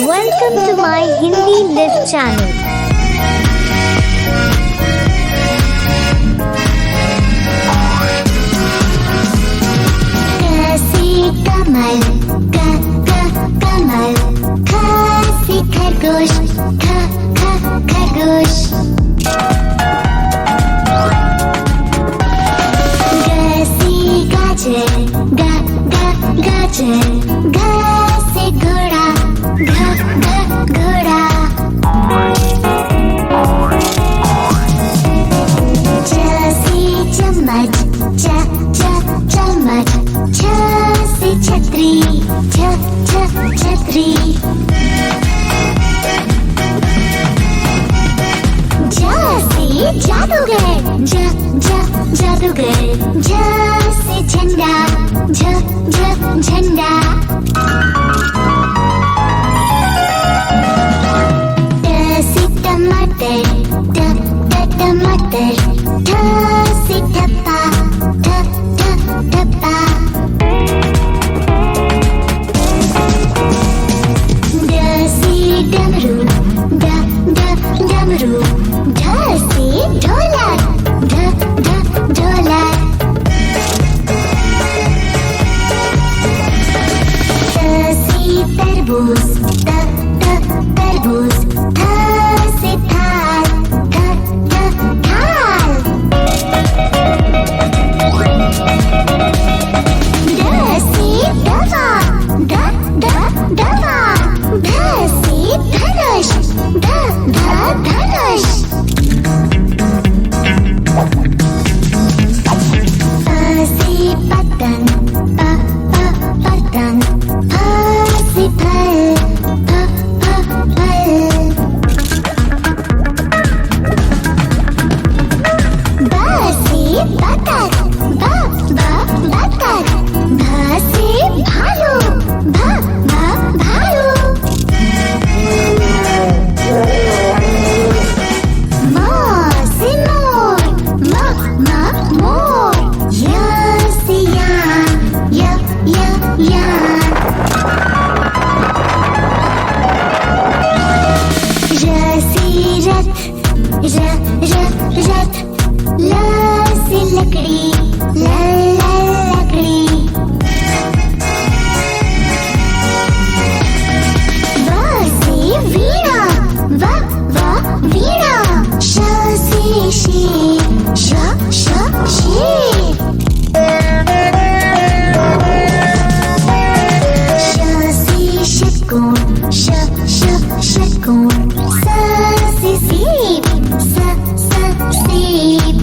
Welcome to my Hindi Live channel. Kamal Kamal खासी खरगोश खरगोश गसी गाजर गाजर घासे घोड़ा घोड़ा जैसी चम्मच चम्मच छासी छतरी छतरी जासी जादूगर जादूगर जासी झंडा झंडा टसी टमाटर टमाटर ठासी ठप्पा ठप्पा डमरू डमरू ढासी ढोलक ढोलक तसी तरबूज तरबूज थासी थाल थाल दसी दवा दवा धसी धनुष धनुष फांसी पतंग पतंग फांसी फल बासी बतख बतख भासी भालू भालू मोसी मोर मोर यासी यान रसी रथ लासी लकड़ी लकड़ी बासी वीणा वीणा शासी शेर शेर शासी षटकोण षटकोण सासी सीप सीप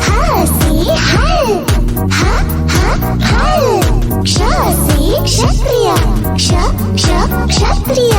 हासी हल हल क्षासी क्षत्रिय क्षत्रिय